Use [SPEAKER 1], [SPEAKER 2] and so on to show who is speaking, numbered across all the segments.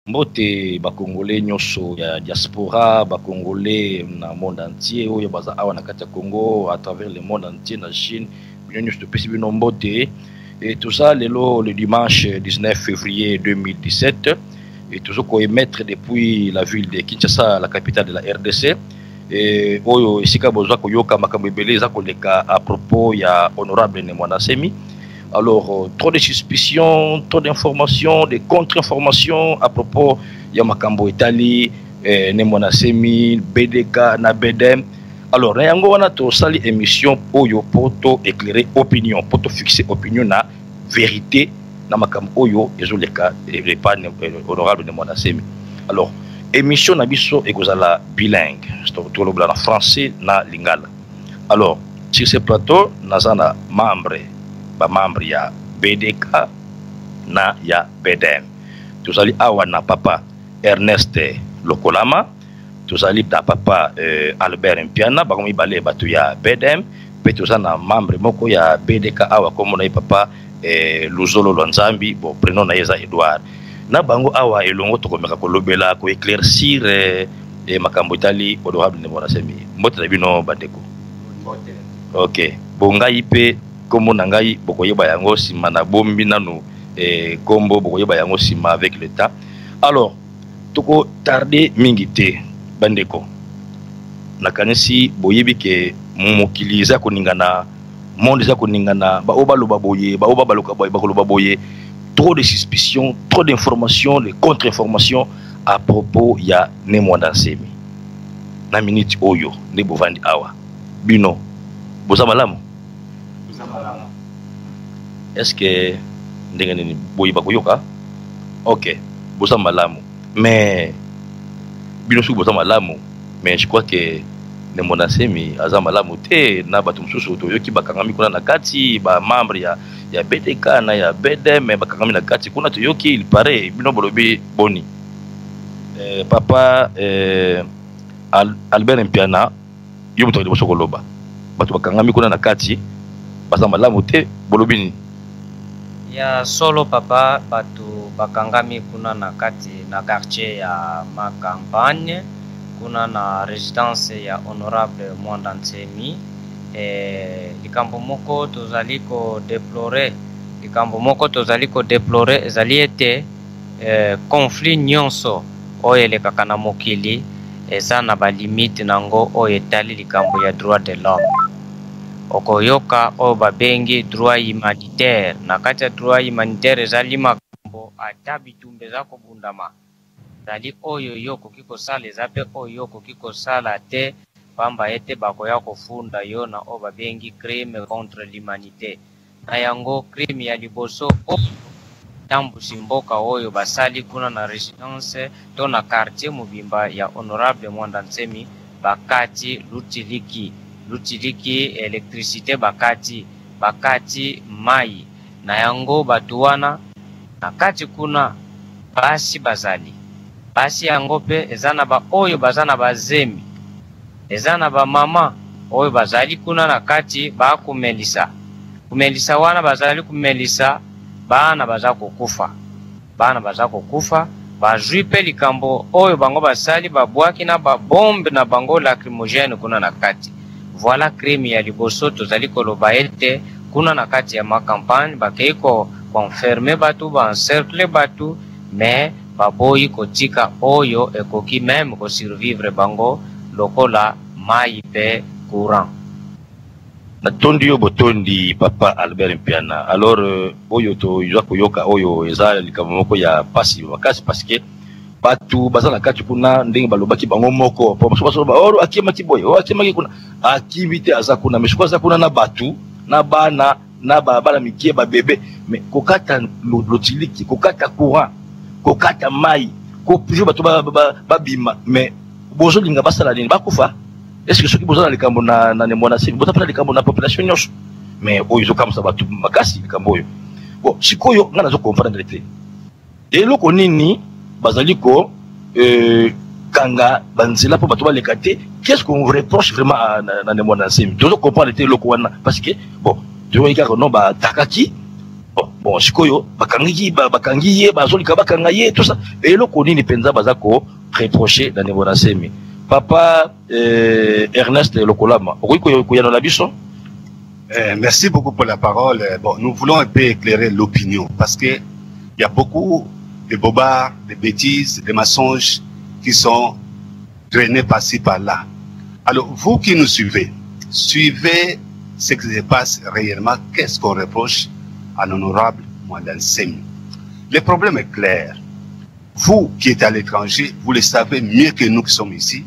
[SPEAKER 1] Mbote bakongolais nyonso ya diaspora, bakongolais na monde entier oyo baza awa na kati ya Congo à travers le monde entier na Chine bino nyonso topesi bino mbote. Et tout ça le dimanche 19 février 2017 et toujours qu'on émettre depuis la ville de Kinshasa, la capitale de la RDC. Et oyo esika bozwa koyoka makambo ebele za koleka à propos ya honorable Nemwanda Nsemi. Alors, trop de suspicions, trop d'informations, de contre-informations à propos de Makambo Italie, Nemwanda Nsemi, BDK, na BDM. Alors, nous avons sali émission Oyo pour éclairer opinion, pour fixer opinion na vérité na Makambo Oyo et le cas et pas honorable Nemwanda Nsemi. Alors, émission na biso ekozala bilingue, c'est-à-dire en français na lingala. Alors, sur ce plateau, nous avons membre ya BDK na ya BDM. Tuzali awa na papa Ernest Lokolama, tuzali na papa Albert Mpiana, bakomi bale batu ya BDM, pe tuzali na membre moko ya BDK awa komo na papa Luzolo Lwanzambi, bon prénom na yeza Edouard. Na bango awa elongo tokomeka kolobela ko éclaircir makambo Italie honorable Nemwanda Nsemi. Mbote na bino bandeko. OK. Bonga ipe comme on a eu beaucoup de bayango si manabombi nanu combo beaucoup de bayango si ma avec le temps. Alors toko tardé mingité bandeko nakanisi boyebi ke mumokiliza koningana monde za koningana ba obaloba boye ba obabaloka boye ba koloba boye trop de suspicions, trop d'informations, de contre-informations à propos ya Nemwanda Nsemi na minute oyo ne bovandi awa bino boza malamu. Est-ce que ndengene boyi bakoyoka? OK, bosa malamu. Mais bino su bosa malamu, mais je crois que Nemwanda Nsemi aza malamu te na batu mususu to yoki bakangami kuna na kati ba membre ya BDK na ya BDM bakangami na kati kuna to yoki il paraît bino bolobi boni. Papa Albert Mpiana yo muto de koloba. Batu bakangami kuna na kati basa malamu te bolobini.
[SPEAKER 2] Ya solo papa batu bakangami kuna na kati na quartier ya ma campagne kuna na résidence ya honorable Nemwanda Nsemi. Likambo moko tozaliko déplorer ezali ete conflit nyonso oyo elekaka na mokili eza na balimite nango oyo etali likambo ya droit de l'homme. Okoyoka oyo babengi droit humanitaire. Na kati ya droit humanitaire ezali makambo ata bitumba eza kobundama ezali oyo yo koki kosala eza mpe oyo yo koki kosala te pamba ete bakoya kofunda yo na oyo babengi crime contre l'humanité. Na yango crime ya liboso oyo tambusi mboka oyo basali kuna na résidence to na quartier mobimba ya honorable Nemwanda Nsemi bakati lutiliki électricité bakati mai na yango batu wana na kati kuna basi bazali basi yango pe ezana ba oyo bazana bazemi ezana ba mama oyo bazali kuna na kati bakumelisa wana bazali kumelisa bana baza kokufa bazwi pe likambo oyo bango basali babwaki na babombe na bango lacrymogène kuna na kati. Voilà crime ya liboso tozali koloba ete kuna na kati ya ma campagne bakei ko confirmer batu ba encercler batu mais baboyi kotika oyo ekoki même ko survivre bango lokola mai pe courant.
[SPEAKER 1] Na tondi yo botondi papa Albert Mpiana. Alors oyo to ywa koyoka oyo eza likambo moko ya pasi makasi parce que batu bazana kati kuna ndenge balobaki bango moko po baso ba oro akimaki boyo akimaki kuna akivite aza kuna meshiko aza kuna na batu na bana na bala mikie ba bébé mais kokata lotiliki kokata courant kokata mai ko toujours batu ba bima mais bozo linga basala nini bakufa. Est-ce que ceux qui bozana likambo na Nemwanda Nsemi bota pala likambo na population nyonso mais oyo zo kamsa batu makasi likambo yo bon sikoyo ngana zo comprendre te eloko nini bazali ko kanga banzela po batu baleka te. Qu'est-ce qu'on reproche vraiment à Nemwanda Nsemi? Tu dois comprendre te eloko wana parce que bon tu vois que non ba takaki Bon, sikoyo, bakangi bazolika bakangaye, tout ça. Et le koni ni penza bazako reprocher dans niveau nasemi. Papa Ernest Lokolama, oui, koyano la biso.
[SPEAKER 3] Merci beaucoup pour la parole. Bon, nous voulons un peu éclairer l'opinion parce que il y a beaucoup de bobards, de bêtises, de mensonges qui sont traînés par-ci par-là. Alors, vous qui nous suivez, suivez ce qui se passe réellement. Qu'est-ce qu'on reproche à l'honorable Mwanda Nsemi? Le problème est clair. Vous qui êtes à l'étranger, vous le savez mieux que nous qui sommes ici,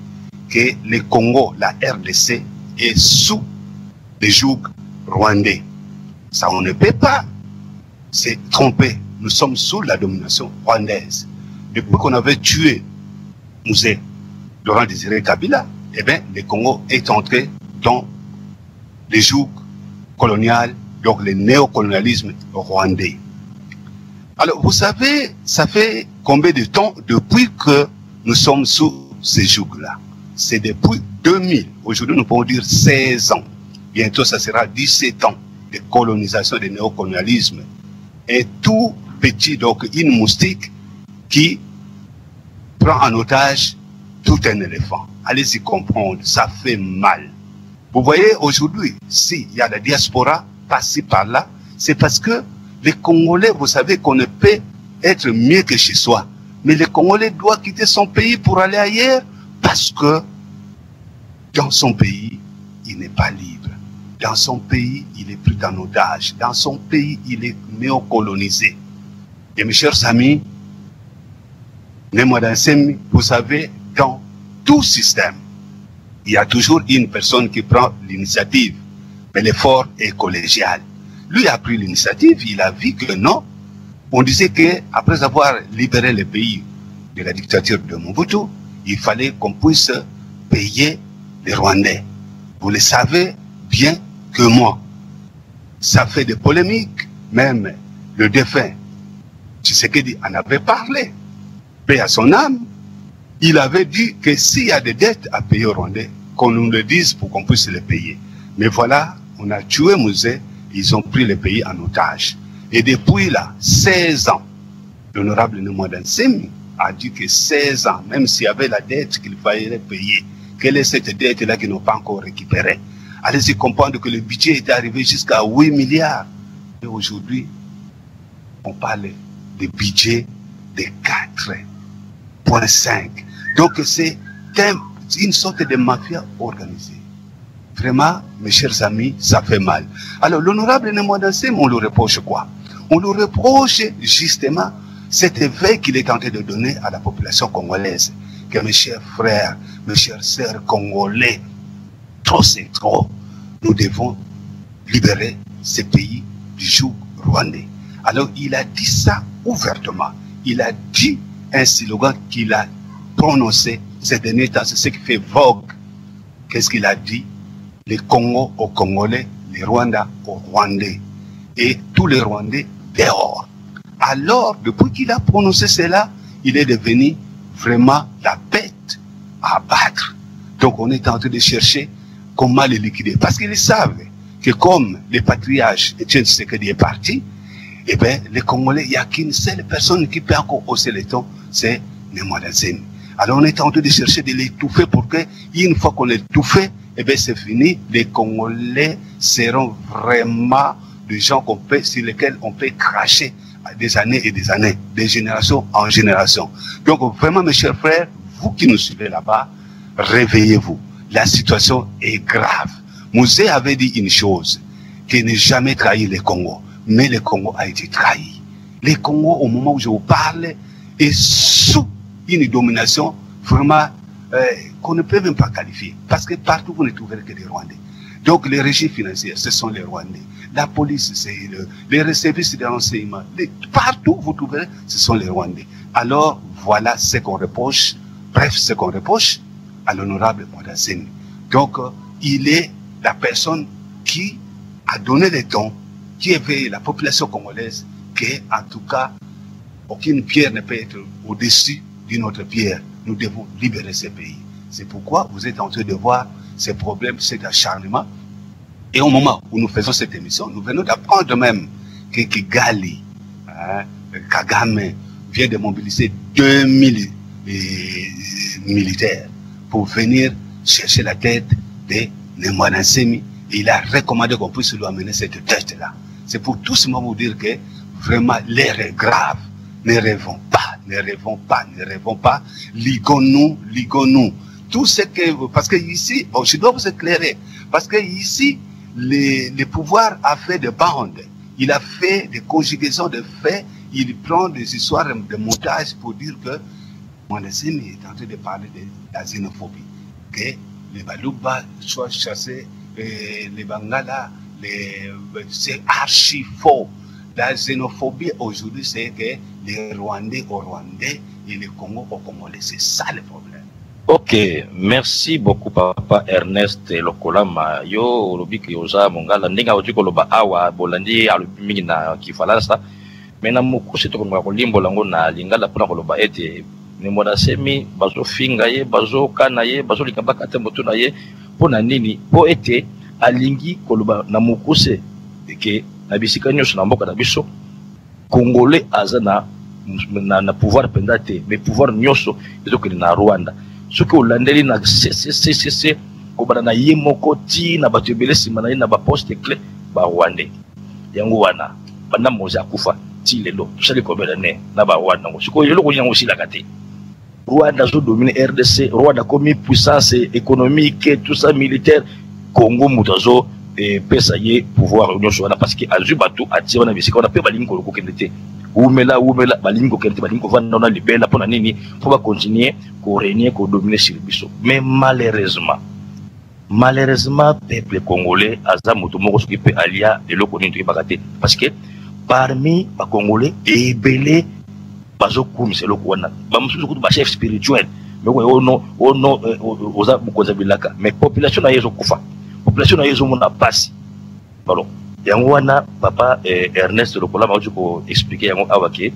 [SPEAKER 3] que le Congo, la RDC, est sous le joug rwandais. Ça, on ne peut pas se tromper. Nous sommes sous la domination rwandaise. Depuis qu'on avait tué Mouzé Laurent Désiré Kabila, eh bien, le Congo est entré dans le joug colonial, donc le néocolonialisme rwandais. Alors, vous savez, ça fait combien de temps depuis que nous sommes sous ces jougs-là? C'est depuis 2000. Aujourd'hui, nous pouvons dire 16 ans. Bientôt, ça sera 17 ans de colonisation, de néocolonialisme. Et tout petit, donc une moustique qui prend en otage tout un éléphant. Allez-y comprendre, ça fait mal. Vous voyez, aujourd'hui, s'il y a la diaspora passée par là, c'est parce que les Congolais, vous savez qu'on ne peut être mieux que chez soi. Mais le Congolais doit quitter son pays pour aller ailleurs parce que dans son pays, il n'est pas libre. Dans son pays, il est pris en otage. Dans son pays, il est néocolonisé. Et mes chers amis, Mwanda Nsemi, vous savez, dans tout système, il y a toujours une personne qui prend l'initiative. Mais l'effort est collégial. Lui a pris l'initiative, il a vu que non. On disait qu'après avoir libéré le pays de la dictature de Mobutu, il fallait qu'on puisse payer les Rwandais. Vous le savez bien que moi. Ça fait des polémiques, même le défunt Tshisekedi en avait parlé. Paix à son âme, il avait dit que s'il y a des dettes à payer aux Rwandais, qu'on nous le dise pour qu'on puisse les payer. Mais voilà, on a tué Mouzé, ils ont pris le pays en otage. Et depuis là, 16 ans, l'honorable Mwanda Nsemi a dit que 16 ans, même s'il y avait la dette qu'il fallait payer, quelle est cette dette-là qu'ils n'ont pas encore récupérée? Allez-y comprendre que le budget est arrivé jusqu'à 8 milliards. Et aujourd'hui, on parle de budget de 4,5. Donc c'est une sorte de mafia organisée. Vraiment, mes chers amis, ça fait mal. Alors, l'honorable Mwanda Nsemi, on le reproche quoi? On le reproche justement cet éveil qu'il est en train de donner à la population congolaise. Que mes chers frères, mes chères sœurs congolais, trop c'est trop. Nous devons libérer ce pays du joug rwandais. Alors, il a dit ça ouvertement. Il a dit un slogan qu'il a prononcé ces derniers temps. C'est ce qui fait vogue. Qu'est-ce qu'il a dit? Les Congo aux Congolais, les Rwandais aux Rwandais. Et tous les Rwandais dehors. Alors, depuis qu'il a prononcé cela, il est devenu vraiment la bête à abattre. Donc, on est en train de chercher comment les liquider. Parce qu'ils savent que comme le patriarche Etienne Tshisekedi est parti, eh bien, les Congolais, il n'y a qu'une seule personne qui peut encore hausser les tons, c'est Mwanda Nsemi. Alors, on est en train de chercher de l'étouffer pour que, une fois qu'on l'étouffe, eh bien, c'est fini. Les Congolais seront vraiment des gens sur lesquels on peut cracher des années et des années, de génération en génération. Donc, vraiment, mes chers frères, vous qui nous suivez là-bas, réveillez-vous. La situation est grave. Mouzé avait dit une chose, qu'il n'a jamais trahi le Congo. Mais le Congo a été trahi. Le Congo, au moment où je vous parle, est sous une domination vraiment qu'on ne peut même pas qualifier. Parce que partout, vous ne trouverez que des Rwandais. Donc, les régimes financiers, ce sont les Rwandais. La police, c'est les services de renseignement. Partout, vous trouverez, ce sont les Rwandais. Alors, voilà ce qu'on reproche. Bref, ce qu'on reproche à l'honorable Mwanda Nsemi. Donc, il est la personne qui a donné le ton, qui éveille la population congolaise, que, en tout cas, aucune pierre ne peut être au-dessus d'une autre pierre. Nous devons libérer ce pays. C'est pourquoi vous êtes en train de voir ces problèmes, cet acharnement. Et au moment où nous faisons cette émission, nous venons d'apprendre même que Kigali, hein, Kagame vient de mobiliser 2000 militaires pour venir chercher la tête de Nemwana Nsemi. Il a recommandé qu'on puisse lui amener cette tête-là. C'est pour tout ce moment vous dire que vraiment l'air est grave. Ne rêvons pas, ne rêvons pas, ne rêvons pas. Ligons-nous, ligons-nous. Tout ce que, parce que ici, bon, je dois vous éclairer, parce que ici, le pouvoir a fait des bandes. Il a fait des conjugaisons de faits. Il prend des histoires de montage pour dire que Nemwana Nsemi est en train de parler de la xénophobie. Que les Baluba soient chassés, les Bangala, c'est archi faux. La xénophobie aujourd'hui, c'est que les Rwandais au Rwandais et les Congo au Congolais. C'est ça le problème.
[SPEAKER 1] Ok, merci beaucoup papa Ernest Lokolama. Yo lobiki oza mongala ndinga ojiko loba awa bolandi alubimi na Kifaransa. Mena mukusi to konga kolimbo lango na lingala pona koloba ete Nemwana Nsemi bazo finga ye bazo kana ye bazo likabaka te moto na ye pona nini po ete alingi koloba na mukuse ke na bisika nyonso na mboka na biso Congolais aza na pouvoir pendate mais pouvoir nyonso ezokeli na Rwanda soki olandeli na CCCC kobana na ye moko ti na bato ebele nsima na ye na baposte clé ba Rwandais yango wana banda moza akufa ti lelo tosali kobela ne na ba Rwanda ngo sikoyo eloko nyango osilaka te. Rwanda zo domine RDC, Rwanda comme puissance économique, tout ça militaire, Congo mutazo pesa ye pouvoir nyonso wana parce que azu bato atia wana bisika wana pe balingi ko kokende te. Umela balingi ko kende balingi ko vanda na libela pona nini pour ba continuer ko régner ko dominer sur biso. Mais malheureusement peuple congolais aza moto moko soki pe alia eloko nini to bakate parce que parmi ba congolais ebele bazo kumisa eloko wana ba mususu kutu ba chef spirituel mais ono oza bukonza bilaka mais population na yezo kufa population na yezo mona pasi balo yango wana papa Ernest Lokolama oju ko expliquer yango awake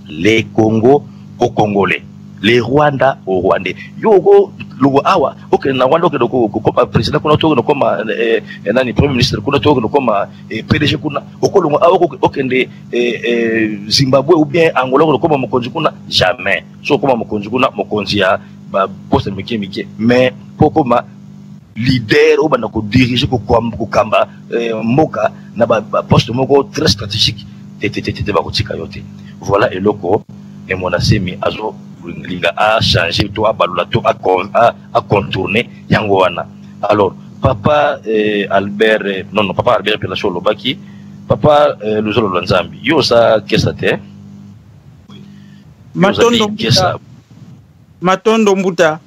[SPEAKER 1] les Congo au Congolais, les Rwanda au Rwandais. Yogo logo awa ok na Rwanda ok doko ko président kuna to ko ma nani premier ministre kuna to ko ma PDG kuna okolongo awa ok nde Zimbabwe ou bien Angola ko ma mokonzi kuna jamais so ko ma mokonzi kuna mokonzi ya ba poste mike mais poko ma leader ou bana ko diriger ko kamba moka na ba poste moko très stratégique te ba ko tika yote. Voilà eloko Nemwana Nsemi azo linga a changer to a balula to a contourner yango wana. Alors papa Albert non papa Albert Pelacholo Lobaki papa Luzolo Lwanzambi yo sa kesa te
[SPEAKER 4] Matondo Mbuta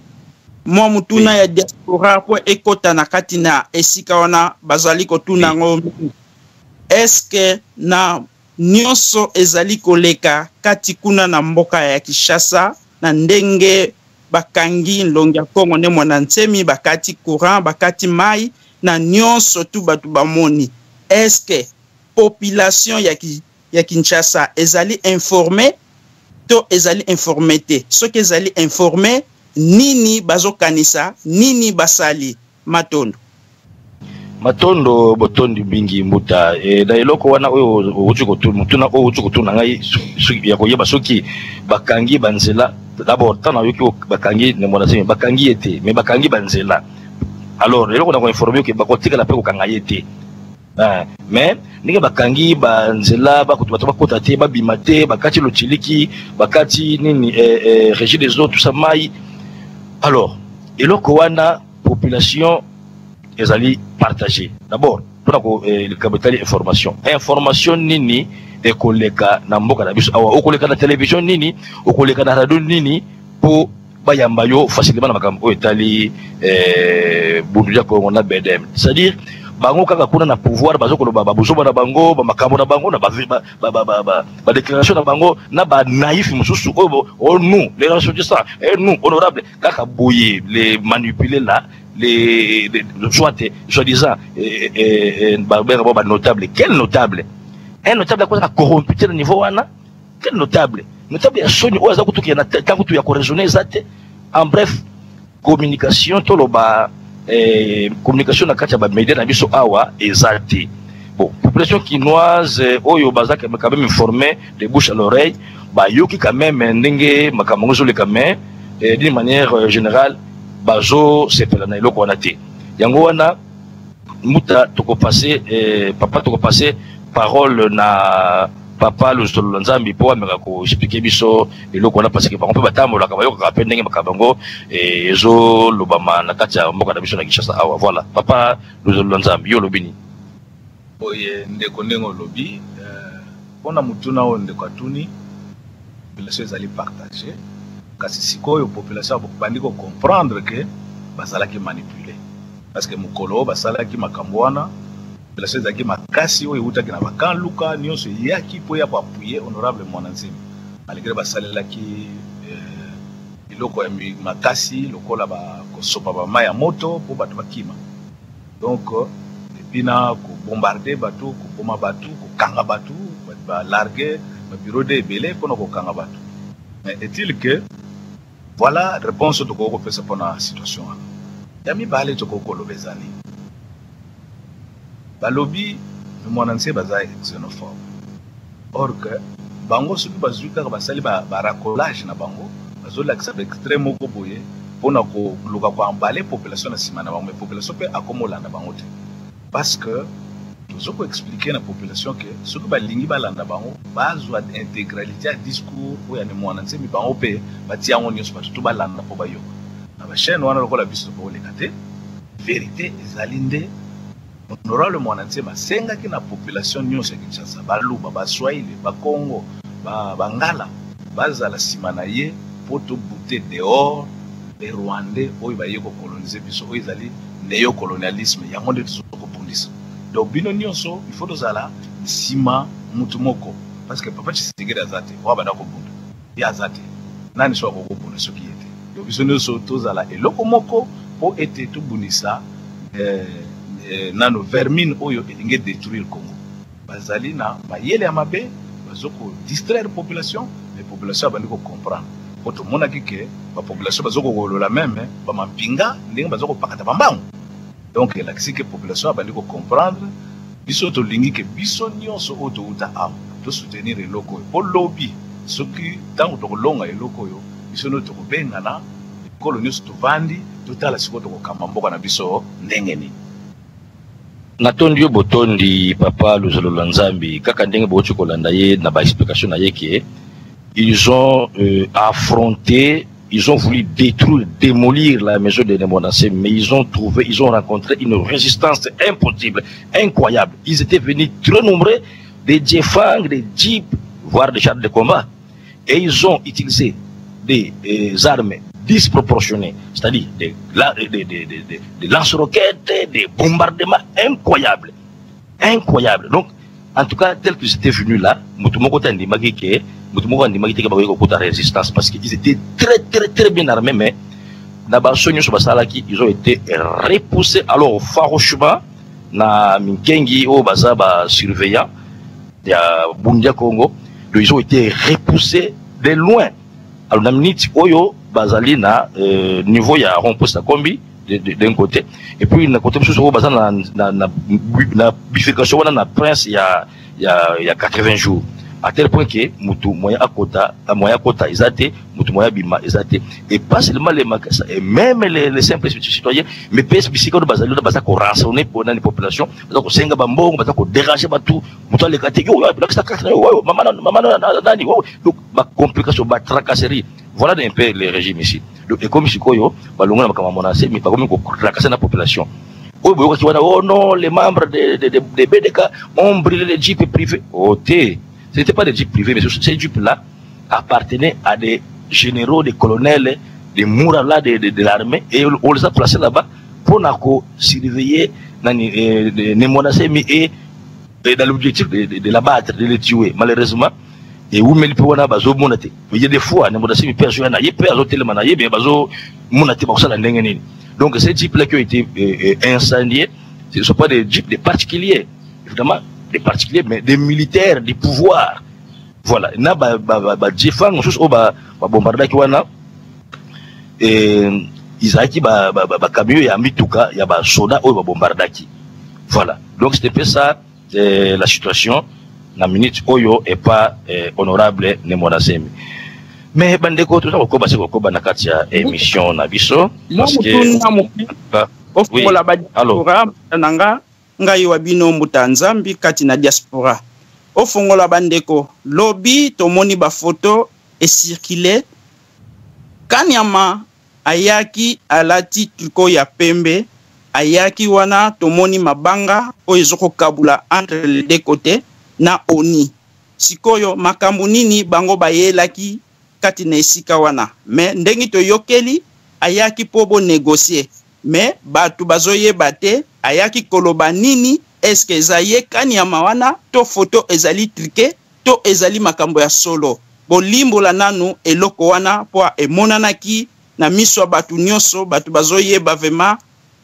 [SPEAKER 4] mwa mutuna ya diaspora po ekota na kati na esika wana bazali kotuna ngo eske na nyonso ezali koleka kati kuna na mboka ya Kinshasa na ndenge bakangi nlongi ya Kongo Nemwana Nsemi bakati courant bakati mai na nyonso tu batu bamoni eske population ya Kinshasa ezali informé to ezali informé te soki ezali informé nini bazokanisa nini basali Matondo
[SPEAKER 1] botondi bingi Mbuta na eloko wana oyo uchuko tu mutuna o uchuko tu ngai ya koyeba soki bakangi banzela d'abord tana yoki bakangi Nemwana Nsemi bakangi ete mais bakangi banzela alors eloko na ko informer que bakotika la pe ko kanga yete mais ndenge bakangi banzela bakutu bakota te babima te bakati lochiliki bakati nini régie des eaux tout ça mai. Alors eloko wana population ezali partagé. D'abord, pour le capital information nini ekoleka na mboka na biso awa okoleka na télévision nini okoleka na radio nini po bayamba yo facilement na makambo etali bundu ya Kongo na BDM. C'est-à-dire bango kaka kuna na pouvoir bazoko loba babuzoba na bango ba makambo na bango na ba déclaration na bango na ba naïf mususu oh nous les ressortissants et nous honorables kaka boyer les manipuler là les soi-disant notable. Quel notable? Un notable a corrompu le niveau wana? Quel notable? Notable ya soni ou aza kutuki na tango tu ya corraisonner zate. En bref, communication toloba communication na kati ya ba média na biso awa ezate. Bon, population quinoise, oyo baza quand même informé de bouche à l'oreille, bah yoki quand même ndenge makamongo zo le kamen, d'une manière générale, bazo sepela na iloko wana te. Yango wana muta toko passer papa toko passer parole na papa Luzolo Nzambi po ameka ko expliquer biso iloko wana parce que bango pe batambola ka bayoka pe ndenge makabango ezo lobama na kati ya mboka na biso na Kinshasa awa. Voilà, papa Luzolo Nzambi yo lobini.
[SPEAKER 5] Oye ndeko ndengo lobi pona mutuna o ndeko atuni population ezali partager kasi sikoyo population bandi ko comprendre que bazalaki manipuler parce que mukolo basalaki makambo wana population ezalaki makasi oyo utaki na bakan luka nyonso yaki po ya appuyer honorable Mwananzimbi malgré basalelaki iloko ya makasi lokola ba kosopa ba maya moto po bato bakima. Donc bina ko bombarder bateau ko boma bateau ko kanga bateau ba larguer ba bureau de belé pour ko kanga bateau. Mais est-il que voilà réponse to ko pesa pona situation wana yami bale to ko lobezani balobi Mwananse baza xénophobe or que bango soki bazuka ba sali ba racolage na bango bazola que ça extrême ko boye pona ko luka ko emballer population na sima na bango mais population pe akomola na bango te. Parce que nous avons expliqué à la population que ce que balingi balanda bango bazwa intégralité à discours ou ya ne Mwananse mi bango pe batia on nyos tout balanda po bayo na ba chaîne wana lokola biso po le kate vérité ezalinde honorable Mwananse masenga ki na population nyos ya Kinshasa baluba ba Swahili ba Congo ba Bangala bazala simana ye poto bouter dehors les Rwandais oyo ba yeko coloniser biso oyo ezali néocolonialisme ya monde donc bino nyonso il faut dozala sima mutu moko parce que papa Tshisekedi azate wa bana ko bunda ya azate nani so ko bunda soki yete donc biso nyonso tozala eloko moko po ete to bunisa nano vermine oyo elinge détruire Congo bazali na bayele ya mabe bazoko distraire population mais population bandi ko comprendre poto mona kike ba population bazoko kolola même ba mampinga ndenge bazoko pakata bambango. Donc la population a besoin de comprendre biso to lingi que biso nyonso auto uta am to soutenir les locaux pour lobby ce qui tant to longa les locaux yo biso no to benga na colonies to vandi to tala siko to kamamboka na biso ndenge ni
[SPEAKER 1] natondi yo botondi papa Luzolo Nzambi kaka ndenge bochu kolanda ye na ba explication na yeke ils ont affronté. Ils ont voulu détruire, démolir la maison de Mwananse, mais ils ont rencontré une résistance impossible, incroyable. Ils étaient venus très nombreux, des Djefang, des jeeps, voire des chars de combat. Et ils ont utilisé des armes disproportionnées, c'est-à-dire des lance-roquettes, des bombardements incroyables. Incroyables. Donc, en tout cas, tel qu'ils étaient venus là, résistance parce qu'ils étaient très bien armés, mais ils ont été repoussés alors farouchement na Minkengi au Bazaba surveillant de Bundia Congo. Ils ont été repoussés de loin. Alors Namniti Oyo Bazali na niveau ya Romposta Kombi d'un côté et puis na côté sur Bazana na bifurcation na Prince il y a 80 jours. À tel point que mutu moya kota izate, mutu moya bima izate, et pas seulement les makasa, et même les simples citoyens, mais pèse bisika de bazali, baza ko rançonner pour la population, baza ko senga bambong, baza ko déranger batou, mutu les catégories, maman nani, donc ma complication, ma tracasserie, voilà un peu les régimes ici. Donc et comme sikoyo, balonga makama Mwananse, mais pas comme ko tracasser la population. Oh non, les membres des BDK ont brûlé les jeeps privés. Oh t'es. Ce n'était pas des jeeps privés, mais ces jeeps-là appartenaient à des généraux, des colonels, des mourala de l'armée, et on les a placés là-bas pour surveiller les Mwananse et dans l'objectif de l'abattre, de les tuer. Malheureusement, et où me l'ipouana bazo monate. Il y a des fois, les Mwananse me perdent, il y a peu à l'hôtel manaye, mais bazo monate pour ça la n'engeni. Donc ces jeeps-là qui ont été incendiés, ce ne sont pas des jeeps des particuliers, évidemment. Des particuliers, mais des militaires, du pouvoir. Voilà. Na ba Djefang, bombarda qui wana, et Isaki camion ya mituka, ya ba soda ou ba bombarda qui. Voilà. Donc c'était ça la situation na minute oyo et pas honorable ne monasemi. Mais bandeko tout ça kokoba na kati ya émission na biso parce que
[SPEAKER 4] oui. Diaspora nanga ngai wabino mbuta nzambi kati na diaspora ofongola bandeko lobi tomoni ba photo e circuler Kanyama ayaki alati triko ya pembe ayaki wana tomoni mabanga oyo kabula entre les deux côtés na oni sikoyo makambo nini bango bayelaki kati na esika wana mais ndengi to yokeli ayaki pobo négocier mais batu bazoyeba te ayaki koloba nini eske ezaye Kanyama wana to photo ezali trike to ezali makambo ya solo bolimbola nanu eloko wana po emonanaki na miso batu nyonso batu bazoyeba vraiment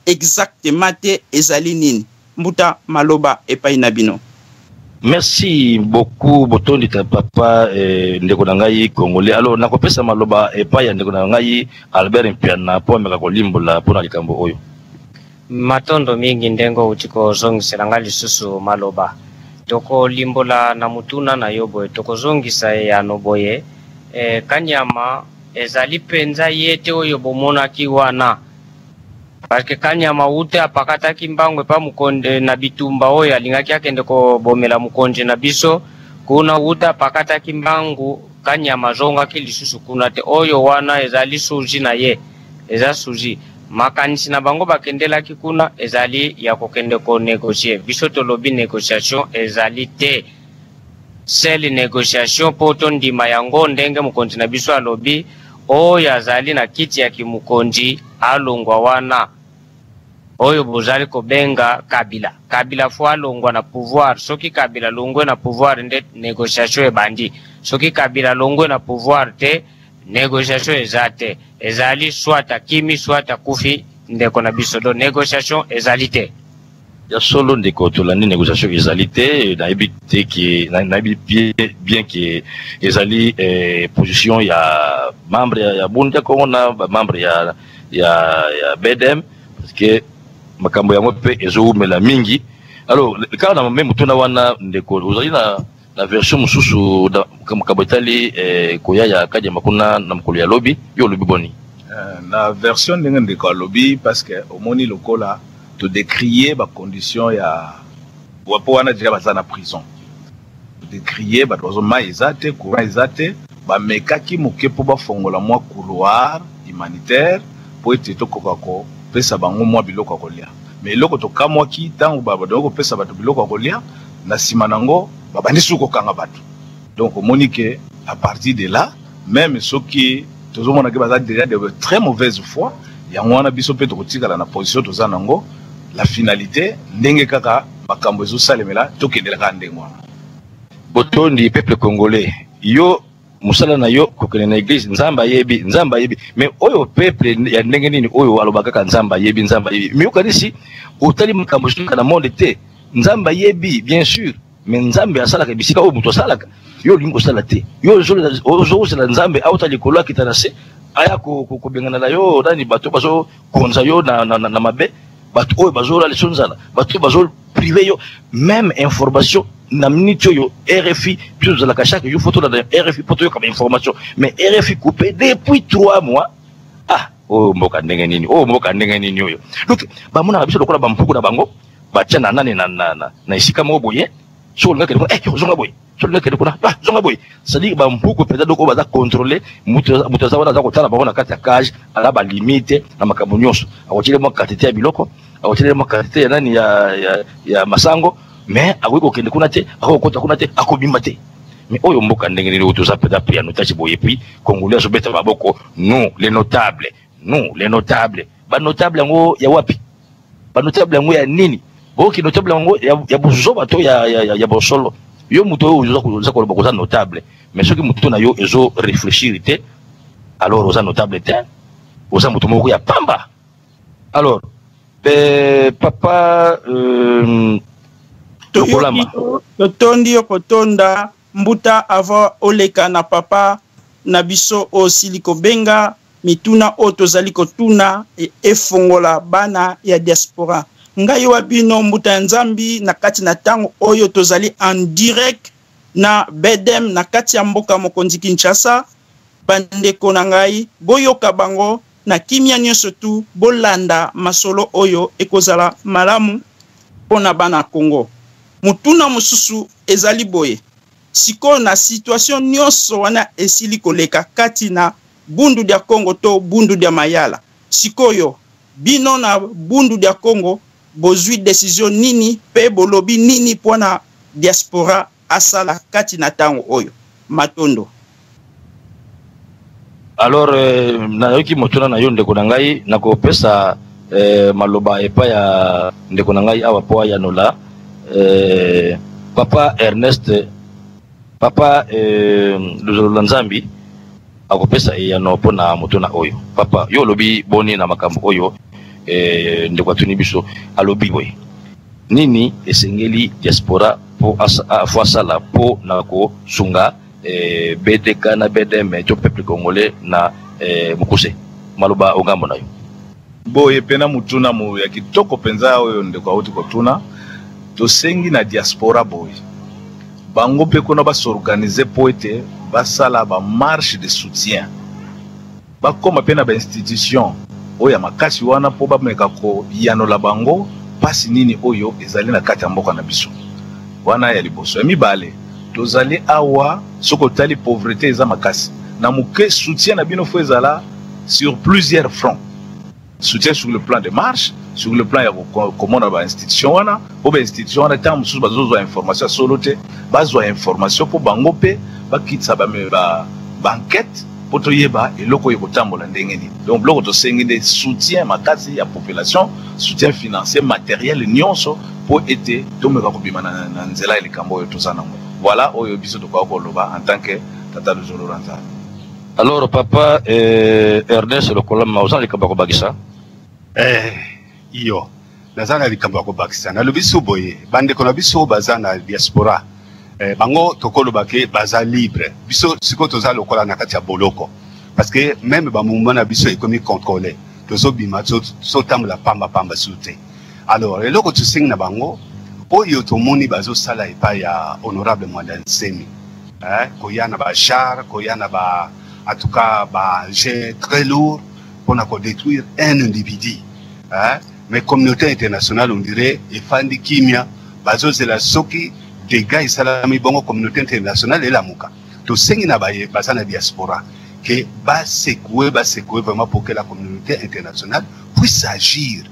[SPEAKER 4] exactement te ezali nini mbuta maloba epai na bino.
[SPEAKER 1] Merci beaucoup botondi ta papa ndeko na ngai congolais. Alors nakopesa maloba epai ya ndeko na ngai Albert Mpiana po meka kolimbola pona likambo oyo.
[SPEAKER 2] Matondo mingi ndengo utiko zongisela ngali susu maloba. Toko limbola na mutuna na yoboye toko zongisa ya noboye Kanyama ezali penza yete oyo bomona ki wana. Parce que Kanyama ute apakata kimbangwe pa mukonde na bitumba oyo alingaki akende ko bomela mukonje na biso kuna ute apakata kimbangu Kanyama zonga kilisusu kuna te oyo wana ezali suji na ye eza suji makanisi na bango bakendela kikuna ezali ya kokende ko négocier biso to lobby négociation ezali te seule négociation poto ndima yango ndenge mukonji na biso alobi oyo azali na kiti ya kimukonji alongwa wana oyo bozali kobenga Kabila fo alongwa na pouvoir soki Kabila longwe na pouvoir nde négociation ebandi soki Kabila longwe na pouvoir te négociation ezate ezali soit akimi soit akufi ndeko na biso do négociation ezali te
[SPEAKER 1] ya solo ndeko tolandi négociation ezali te naibi te ki naibi bien que ezali position ya membre ya Bundia Congo na membre ya BDM parce que makambo yango pe ezoumela mingi. Alors quand na même tuna wana ndeko ozali na version mususu makambo etali koya ya kaje makuna na mkolo ya lobby yo lobby boni
[SPEAKER 5] na version ndenge ndeko lobby parce que omoni lokola to décrier ba condition ya wapo wana déjà baza na prison to décrier ba tozo maizate courant izate ba mekaki mokepo ba fongola mwa couloir humanitaire po ete to kokako pesa bango mwa biloko kolia mais loko to kamwa ki tango ba donc pesa bato biloko kolia na sima nango babandi suko kanga bato donc monique à partir de là même ceux qui toujours mona ke baza déjà de très mauvaise foi ya ngwana biso pe to kotikala na position to zanango la finalité ndenge kaka makambo ezo salemela to kendela ka ndenge wana
[SPEAKER 1] botondi peuple congolais yo musala na yo kokene na église nzamba yebi mais oyo peuple ya ndenge nini oyo alobaka ka nzamba yebi mais yokanisi otali makambo suka na monde te nzamba yebi bien sûr mais nzambe asalaka bisika oyo muto asalaka yo lingo sala te yo zo la nzambe auta likolo kitana se aya ko bengana la yo dani bato bazo konza yo na mabe bato oyo bazo la lesonzala bato bazo privé yo même information na minute yo RFI plus la chaque yo photo la RFI photo yo comme information mais RFI coupé depuis 3 mois oh mboka ndenge nini yo donc ba mona biso lokola ba mpuku na bango ba tchana nani na isika mo boye so nga kele zonga boy so nga kele kuna zonga boy c'est-à-dire ba mpuku peut-être ko baza contrôler muto za wana za ko tala ba wana kati ya cage ala ba limite na makambo nyonso akotile mo katete ya biloko akotile mo katete ya nani ya masango mais akwiko kende kuna te akokota kuna te akobimba te mais oyo mboka ndenge nini utoza peda piano tachi boye puis congolais so beta baboko non les notables ba notable ngo ya wapi ba notable ngo ya nini boki notable ngo ya buzo bato ya bosolo yo muto oyo uza ko lobokoza notable mais soki muto na yo ezo réfléchir te alors oza notable te oza muto moko ya pamba. Alors papa
[SPEAKER 4] totondi okotonda mbuta ava oleka na papa na biso osiliko benga mituna o tozali kotuna efongola bana ya diaspora ngai wa bino mbuta nzambi na kati na tango oyo tozali en direct na bedem na kati ya mboka mokonzi Kinshasa. Bandeko na ngai boyoka bango na kimia nyonso tu bolanda masolo oyo ekozala malamu pona bana Congo. Mutuna mususu ezali boye. Siko na situation nyonso wana esili koleka kati na bundu dia Congo to bundu dia Mayala. Sikoyo bino na bundu dia Congo bozui decision nini pe bolobi nini pona diaspora asala kati na tango oyo matondo.
[SPEAKER 1] Alors na yoki motuna na yo ndeko na ngai na kopesa maloba epa ya ndeko na ngai awa po ya nola papa Ernest papa Luzolo Nzambi akopesa ya no pona motuna oyo papa yo lobi boni na makambo oyo ndeko atuni biso alobi boy nini esengeli diaspora po asala po na ko sunga BDK na BDM to peuple congolais na mukuse maloba ongambo nayo
[SPEAKER 5] boye pena mutuna mu ya kitoko penza oyo ndeko auti kotuna to sengi na diaspora boye bango pe kona ba s'organiser po ete basala ba marche de soutien ba koma pena ba institution oya makasi wana po ba meka ko yanola bango pasi nini oyo ezali na kati ya mboka na biso wana ya liboso ya mibale tozali awa soko tali pauvreté eza makasi na muke soutien na bino fo ezala sur plusieurs fronts. Soutien sur le plan de marche, sur le plan de comment on a institution wana, pour institution wana tant mususu bazozo information solote, bazo information pour bangope, ba kitsa ba enquête pour toyeba eloko yokotambola ndenge ni. Donc bloko to sengende soutien makasi ya population, soutien financier, matériel nyonso pour aider to meka kobima na nzela ile kambo yo tozana. Voilà oyo biso to kwa koloba en tant que tata Luzolo Nzambi.
[SPEAKER 1] Alors papa Ernest le kolama ozali kabako bakisa
[SPEAKER 3] iyo nazana likambako bakisa na lobiso boye bande kona biso bazana diaspora bango tokolo bake baza libre biso siko toza lokola na kati ya boloko parce que même ba mouvement na biso ekomi contrôlé tozo bima so tamula pamba sute. Alors eloko to sing na bango oyo tomoni bazo sala epa ya honorable Mwanda Nsemi koyana ba char koyana ba en tout cas bah j'ai très lourd pour détruire un individu mais communauté internationale on dirait et fandi kimia bazo c'est la soki des gars salami bongo communauté internationale et la muka to sengi na baye bazana diaspora que ba secouer vraiment pour que la communauté internationale puisse agir,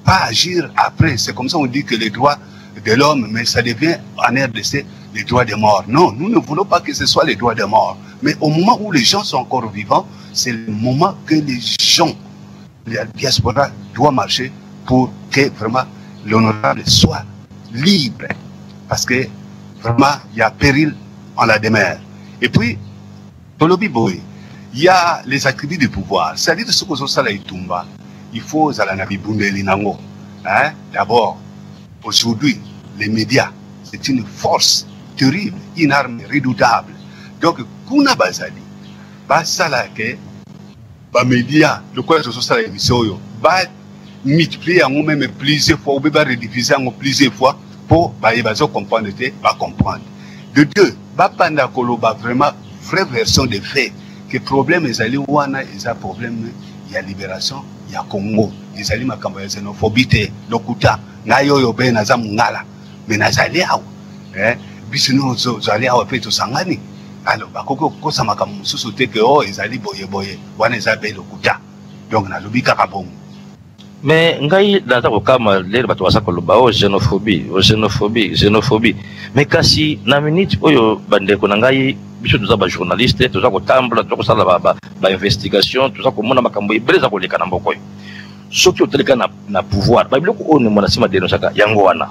[SPEAKER 3] pas agir après. C'est comme ça on dit que les droits de l'homme, mais ça devient en RDC les droits des morts. Non, nous ne voulons pas que ce soit les droits des morts. Mais au moment où les gens sont encore vivants, c'est le moment que les gens, la diaspora doit marcher pour que vraiment l'honorable soit libre. Parce que vraiment, il y a péril en la demeure. Et puis, dans le Biboy, il y a les attributs du pouvoir. C'est-à-dire que ce que ça là, il faut d'abord, aujourd'hui, les médias, c'est une force terrible, une arme redoutable. Donc, kuna bazali, basala ke, ba médias, le quoi je ça l'émission, ba multiplier en même plusieurs fois, ou ba rediffuser en plusieurs fois pour ba bazo comprendre, ba comprendre. De deux, ba panda koloba vraiment vraie version des faits. Que problème est allé wana, ils a problème, il y a libération, il y a Congo, ils allaient ma campagne xénophobie, lokuta, na yo yo ben naza mungala, mais nazali awo, bisino zali awo pe to sangani. Alors bakoko ko samaka mususu te que oh ils allaient boye, wana ezabé lokuta. Donc na lobika kabongo.
[SPEAKER 1] Mais ngai data ko kama lere bato basa ko loba o xénophobie. Mais kasi na minute oyo bande ko ngai biso tuza ba journaliste tuza ko tambula tuza ko sala ba investigation tuza ko mona makambo ibreza ko leka na mboko yo soki oteleka na pouvoir ba biloko o ne mona sima denosaka yango wana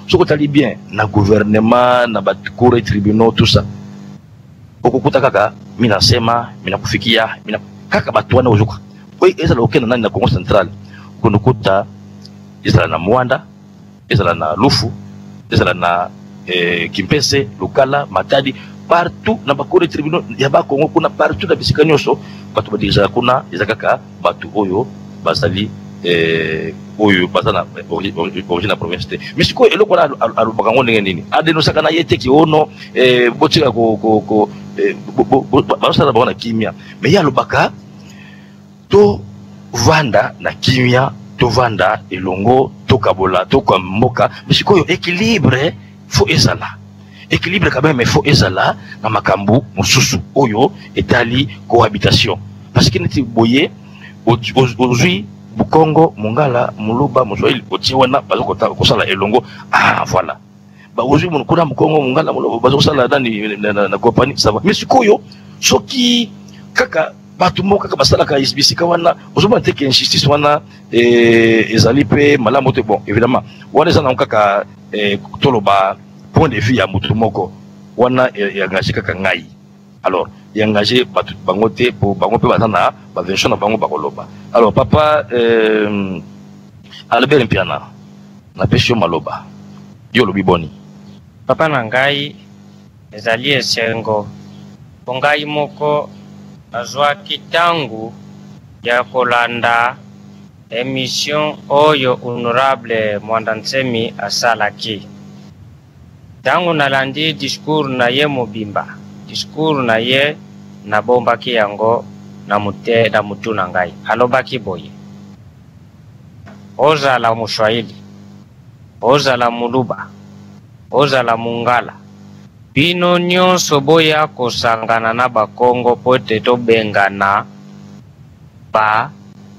[SPEAKER 1] soko tali bien na gouvernement na ba cour et tribunaux tout ça okukuta kaka mina sema mina kufikia mina kaka batu wana ozuka oi ezala okena nani na Congo Central kunukuta ezala na Mwanda ezala na Lufu ezala na Kimpese Lukala Matadi partout na bakore tribunal ya ba Congo kuna partout na bisika nyonso batu badiriza kuna ezakaka batu oyo basali oyo bazana origine na province te mais siko eloko na alobaka ngo ndenge nini adenosaka na ye te kiono botika ko basala bango na kimia mais ye alobaka to vanda na kimia to vanda elongo to kabola to kwa mboka mais sikoyo équilibre faut ezala équilibre quand même faut ezala na makambu mususu oyo etali cohabitation parce que neti boye aujourd'hui Bukongo, Mongala, Muluba, Moswahili, Otiwana, Bazokota, Kosala, Elongo, voilà. Bah aujourd'hui, mon courant Bukongo, Mongala, Muluba, Bazosala, na compagnie, ça va. Mais ce koyo, ce qui, kaka, batumo, kaka, basala, ka isbisika wana, aujourd'hui, on teke injustice wana, ezalipe, malamote, bon, évidemment, wana zana kaka, toloba, point de vue ya mutumoko, wana, engagé kaka ngai. Alors, il a engagé bangote pour bangote bazana ba version na bango bakoloba. Alors papa Albert Mpiana na pesho maloba. Yo lobi boni.
[SPEAKER 2] Papa nangai ezali esengo. Pongai moko azwa kitangu ya kolanda émission oyo honorable Mwandansemi asalaki. Tangu nalandi discours na ye mobimba. Discours na ye na bombaki yango na mutu na ngai alobaki boye ozala Mswahili ozala Muluba ozala Mungala bino nyonso boya kosangana na bakongo pote tobengana ba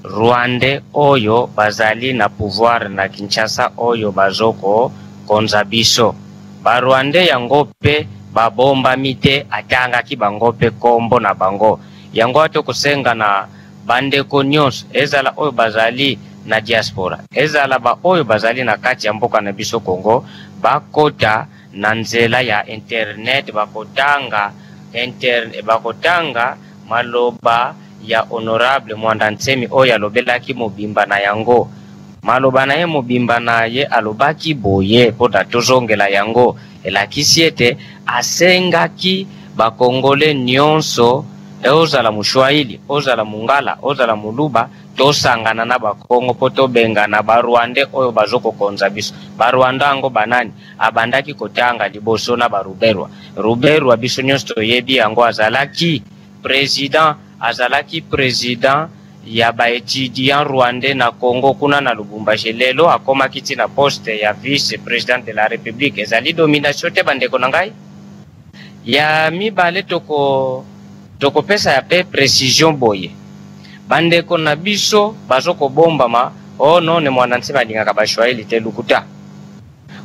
[SPEAKER 2] Rwande oyo bazali na pouvoir na Kinshasa oyo bazoko konza biso ba Rwande yango pe babomba mite atanga ki bango pe kombo na bango yango ato kusenga na bandeko nyonso ezala oyo bazali na diaspora ezala ba oyo bazali na kati ya mboka na biso Kongo bakota na nzela ya internet bakotanga maloba ya honorable Mwandansemi oyo alobelaki mobimba na yango maloba na ye mobimba na ye alobaki boye pota tozongela yango elakisi ete asengaki bakongole nyonso ozala Mswahili ozala Mungala ozala Muluba tosangana na bakongo po tobengana ba Rwande oyo bazoko konza biso ba Rwanda ngo banani abandaki kotanga liboso na ba Ruberwa biso nyonso toyebi yango azalaki président ya ba étudiant rwandais na Congo kuna na Lubumbashi lelo akomaki tina poste ya vice président de la République ezali domination te bandeko na ngai ya mibale toko pesa ya pe précision boye bandeko na biso bazoko bomba ma no ne Mwandansemi alingaka Bashwahili te lukuta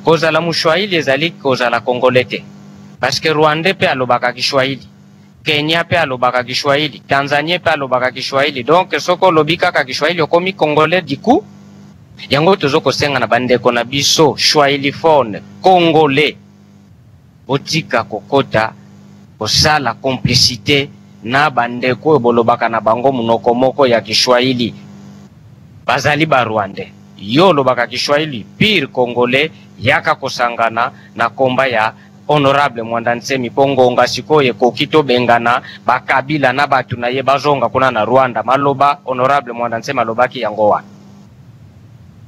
[SPEAKER 2] kozala Mswahili ezali kozala Congolais te parce que Rwandais pe alobaka Kiswahili Kenya pe alobaka Kiswahili, Tanzania pe alobaka Kiswahili. Donc soko lobika ka Kiswahili okomi Congolais diku. Yango tozoko senga na bandeko na biso Swahiliphone Congolais. Otika kokota osala complicité na bandeko bolobaka na bango munoko moko ya Kiswahili. Bazali ba Rwandais. Yo lobaka Kiswahili pire Congolais yaka kosangana na komba ya honorable Mwandansemi pongonga sikoye kokito bengana bakabila na batu na ye bazonga kuna na Rwanda maloba honorable Mwandansemi alobaki yango wa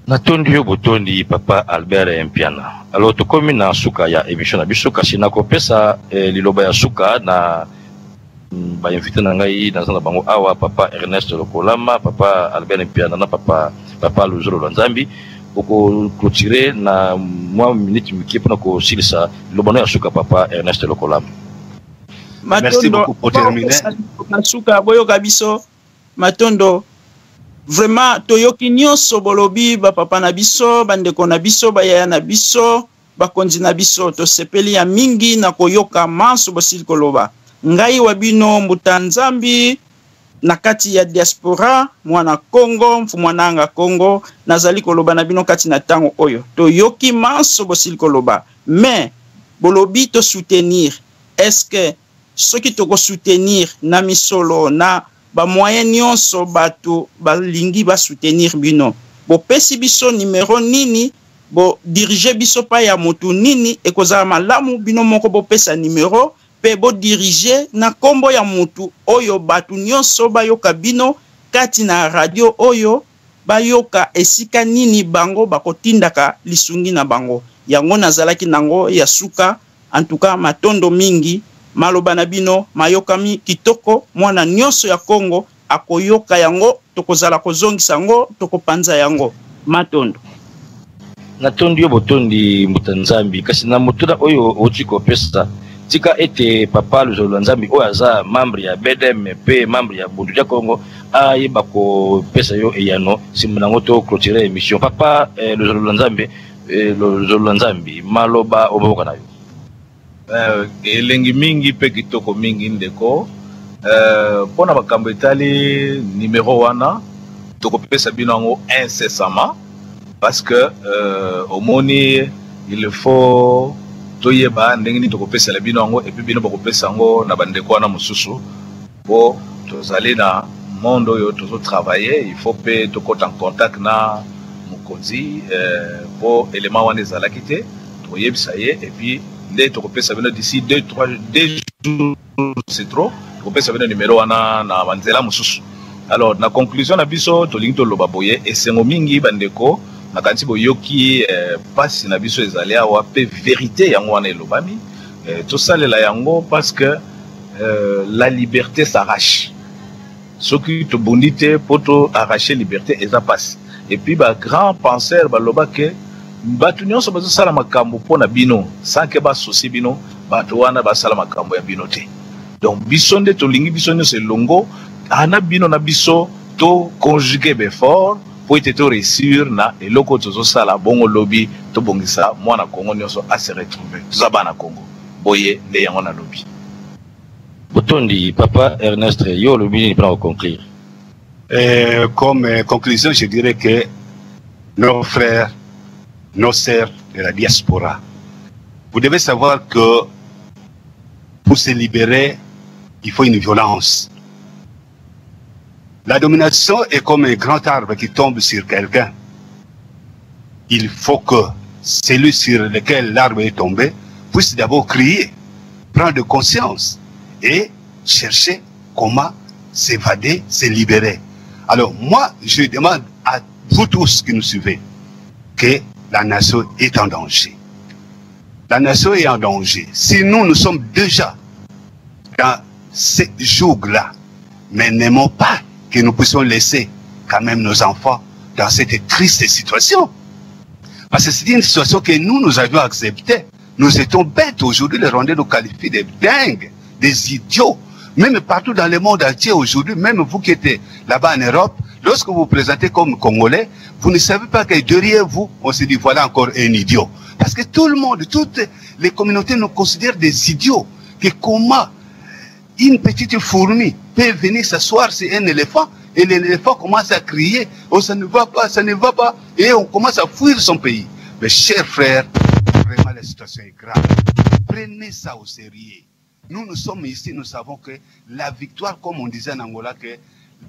[SPEAKER 1] natondi yo botondi papa Albert Mpiana. Alors tokomi na suka ya émission na biso kasi nakopesa liloba ya suka na ba invité na ngai dans bango awa papa Ernest Lokolama, papa Albert Mpiana na papa Luzolo Lwanzambi oko clôturer na moi minute miki pona ko silisa lobano ya suka papa Ernest Lokolama.
[SPEAKER 3] Merci beaucoup pour terminer.
[SPEAKER 4] Suka boyo kabiso matondo vraiment toyoki nyonso bolobi ba papa na biso bandeko na biso bayaya na biso bakonzi na biso tosepeli ya mingi na koyoka manso bosili koloba ngai wabino Mbutanzambi na kati ya diaspora mwana Congo mwananga Congo nazali koloba na bino kati na tango oyo toyoki manso bosili koloba mais bolobi to soutenir est-ce que ceux qui te soutenir na misolo na ba moyen nyonso bato balingi ba soutenir bino bo pesi biso numéro nini bo diriger biso pa ya motu nini ekozala malamu bino moko bo pesa numéro pe bo diriger na kombo ya motu oyo batu nyonso bayoka bino kati na radio oyo bayoka esika nini bango bakotindaka lisungi na bango. Yango nazalaki nango ya suka, en tout cas matondo mingi, maloba na bino, mayokami kitoko, mwana nyonso ya Congo, akoyoka yango, tokozala kozongisa yango, tokopanza yango, matondo.
[SPEAKER 1] Natondi yo botondi Mutanzambi, kasi na mutuna oyo ochiko pesa, tika ete papa Luzolo Nzambi oyo aza membre ya BDMP, membre ya Bundu ya Congo, aye bako pesa yo eyano, simunango to clôturer émission. Papa Luzolo Nzambi, maloba oboka na yo.
[SPEAKER 5] Elengi mingi pe kitoko mingi ndeko. Pona bakambo etali numéro wana, toko pesa binango incessamment, parce que au moni il faut toyeba ndenge ni toko pesa la binango et puis bino bako pesa ngo na bandeko wana mususu po tozali na monde oyo tozo travailler, il faut pe tokota en contact na mukonzi po élément wana ezalaki te toyebisa ye et puis nde tokopesa bino d'ici 2 jours c'est trop tokopesa bino numéro wana na banzela mususu. Alors na conclusion na biso tolingi toloba boye esengo mingi bandeko na kanti boyoki pasi na biso ezali awa pe vérité yango wana elobami tosalela yango parce que la liberté s'arrache. Soki tobundi te poto arracher liberté eza passe. Et puis ba grand penseur baloba ke batu nyonso bazosala makambo pona bino sans que ba souci bino batu wana basala makambo ya bino te. Donc biso nde tolingi biso nyonso elongo ana bino na biso to conjuguer befort pour ete to réussir na eloko tozosala bongo lobi to bongisa mwana Congo nyonso a se retrouver tozaba na Congo boye nde yango na lobi.
[SPEAKER 1] Botondi papa Ernest yo lobi ni pour conclure.
[SPEAKER 3] Comme conclusion, je dirais que nos frères, nos sœurs de la diaspora, vous devez savoir que pour se libérer, il faut une violence. La domination est comme un grand arbre qui tombe sur quelqu'un. Il faut que celui sur lequel l'arbre est tombé puisse d'abord crier, prendre conscience et chercher comment s'évader, se libérer. Alors moi, je demande à vous tous qui nous suivez que la nation est en danger. La nation est en danger. Si nous sommes déjà dans ce joug-là, mais n'aimons pas que nous puissions laisser quand même nos enfants dans cette triste situation. Parce que c'est une situation que nous avions acceptée. Nous étions bêtes aujourd'hui, les Rwandais nous qualifient de dingues, des idiots. Même partout dans le monde entier aujourd'hui, même vous qui êtes là-bas en Europe, lorsque vous vous présentez comme Congolais, vous ne savez pas que derrière vous, on se dit voilà encore un idiot. Parce que tout le monde, toutes les communautés nous considèrent des idiots. Que comment une petite fourmi peut venir s'asseoir sur un éléphant et l'éléphant commence à crier, oh ça ne va pas, ça ne va pas, et on commence à fuir son pays. Mais chers frères, vraiment la situation est grave. Prenez ça au sérieux. Nous sommes ici, nous savons que la victoire, comme on disait en Angola, que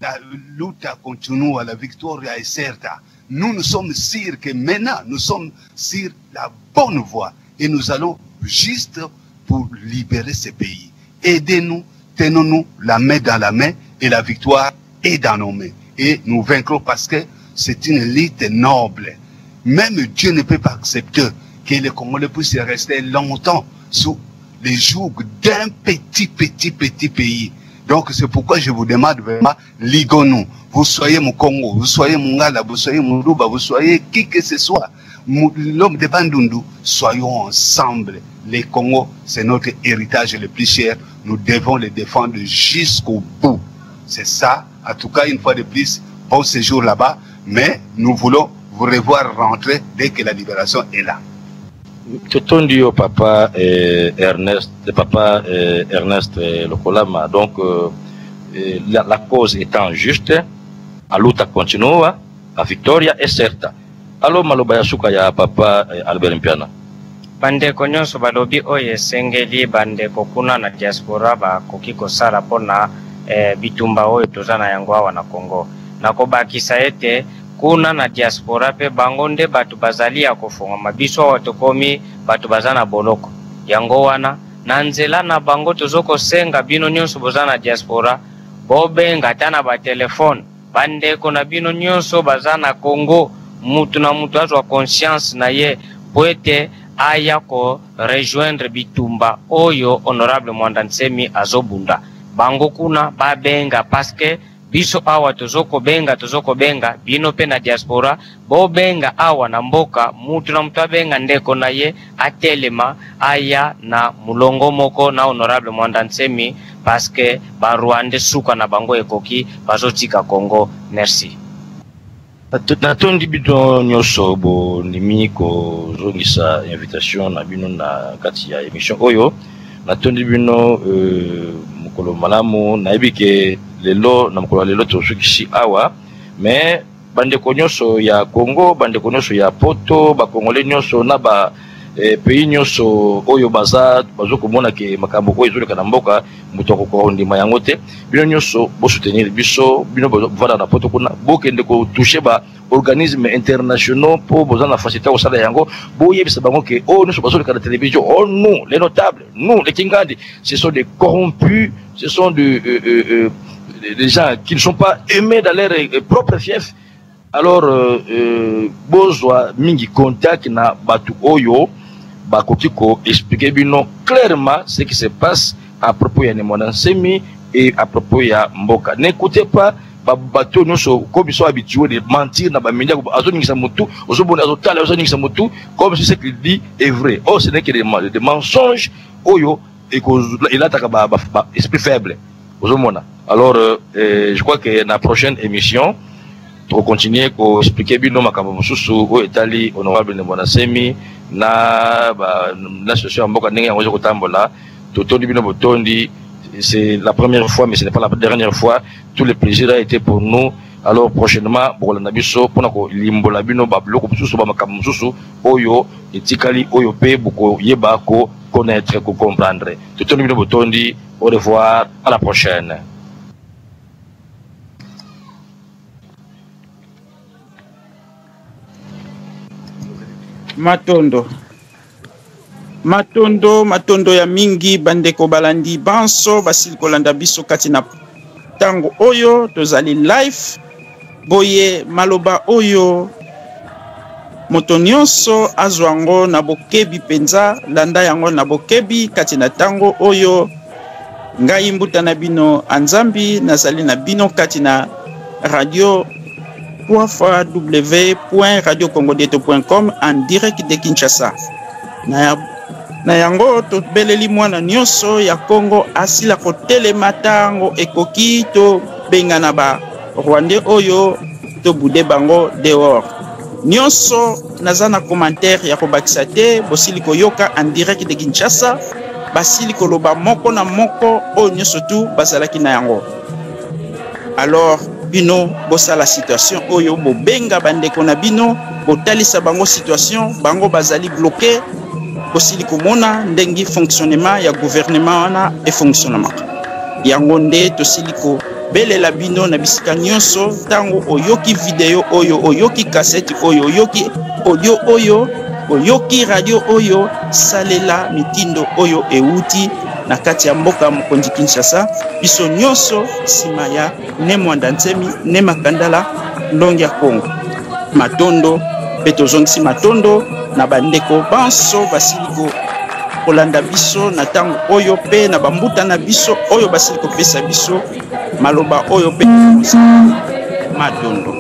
[SPEAKER 3] la lutte continue, la victoire est certaine. Nous sommes sûrs que maintenant, nous sommes sur la bonne voie. Et nous allons juste pour libérer ce pays. Aidez-nous, tenons-nous la main dans la main et la victoire est dans nos mains. Et nous vaincrons parce que c'est une lutte noble. Même Dieu ne peut pas accepter que les Congolais puissent rester longtemps sous les jougs d'un petit pays. Donc c'est pourquoi je vous demande vraiment, liguons-nous. Vous soyez mon Congo, vous soyez mon Ngala, vous soyez mon Luba, vous soyez qui que ce soit, l'homme de Bandundu, soyons ensemble. Les Congos, c'est notre héritage le plus cher. Nous devons le défendre jusqu'au bout. C'est ça, en tout cas une fois de plus, bon séjour là-bas, mais nous voulons vous revoir rentrer dès que la libération est là.
[SPEAKER 1] Totondi au papa Ernest Lokolama. Donc la cause étant juste, la lutte continue, la victoire est certaine. Alors maloba ya suka ya papa Albert Mpiana.
[SPEAKER 2] Bandeko nyonso balobi oyo esengeli bandeko kuna na diaspora bakoki kosala mpona bitumba oyo toza na yango awa na Congo. Nakobakisa ete kuna na diaspora pe bango nde batu bazali ya kofungama biso awa tokomi batu baza na boloko yango wana na nzela na bango tozoko senga bino nyonso boza na diaspora bobenga ata na batelefone bandeko na bino nyonso baza na Congo mutu na mutu azwa conscience na ye poete aya ko rejoindre bitumba oyo honorable Mwanda Nsemi azobunda bango kuna babenga paske biso awa tozoko benga bino pe na diaspora bo benga awa na mboka mutu na mutu abenga ndeko na ye atelema aya na mulongo moko na honorable Mwanda Nsemi paske ba Rwanda suka na bango ekoki bazotika Congo. Merci.
[SPEAKER 1] Natondi bino nyonso bo nimi ko zongisa invitation na bino na kati ya émission oyo natondi bino mukolo malamu na ebike lelo na mukolo lelo tosukisi awa mais bandeko nyonso ya Congo bandeko nyonso ya poto ba Congolais nyonso na ba pays nyonso oyo bazokomona ke makambo oyo ezoleka na mboka mutu akoko ndima yango te bino nyonso bo soutenir biso bino bovanda na poto kuna bokende ko toucher ba organismes internationaux pour besoin de faciliter au salaire yango boyebisa bango ke oh nous sommes sur la télévision oh nous les notables nous les kingandi ce sont des corrompus ce sont des gens qui ne sont pas aimés dans leur propre fief alors besoin mingi contact na batu oyo bakoki ko expliquer bino clairement ce qui se passe à propos ya Mwanda Nsemi et à propos ya mboka. N'écoutez pas bateau nous comme ils sont habitués de mentir na ba médias azoningisa mutu ozobona azotala azoningisa mutu comme si ce qu'il dit est vrai. Oh ce n'est que des mensonges oyo et il ataka ba esprit faible ozomona. Alors je crois que na prochaine émission pour continuer ko expliquer bino makambo mususu o etali honorable Mwanda Nsemi na situation mboka ndenge yango kotambola totondi bino botondi. C'est la première fois mais ce n'est pas la dernière fois. Tout le plaisir a été pour nous. Alors prochainement pour la biso pona ko limbola bino ba bloko mususu ba makambo mususu oyo etikali oyo pe boko yeba ko connaître ko comprendre. Totondi bino botondi. Au revoir, à la prochaine.
[SPEAKER 4] Matondo ya mingi bandeko balandi banso basili kolanda biso kati na tango oyo tozali live boye maloba oyo moto nyonso azwango na bokebi penza landa yango na bokebi kati na tango oyo ngai mbuta na bino anzambi nazali na bino kati na radio www.radiocongodieto.com en direct de Kinshasa na yango to beleli mwana nyonso ya Congo asila kotelema tango ekoki to bengana ba Rwanda oyo to bude bango dehors nyonso nazana commentaire ya kobakisa te bosili koyoka en direct de Kinshasa basili koloba moko na moko o nyonso tu bazalaki na yango. Alors bino bosala situation oyo bobenga bandeko na bino botalisa bango situation bango bazali bloqué bosili komona ndengi fonctionnement ya gouvernement wana e fonctionnement yango nde tosili ko belela bino na bisika nyonso tango oyoki video oyo oyoki cassette oyo oyoki audio oyo oyoki radio oyo salela mitindo oyo euti na kati ya mboka mokonzi Kinshasa biso nyonso sima ya ne Mwanda Nsemi ne Makandala ndongi ya Congo matondo peto zongisi matondo na bandeko banso basiliko kolanda biso na tango oyo pe na bambuta na biso oyo basiliko pesa biso maloba oyo pe matondo.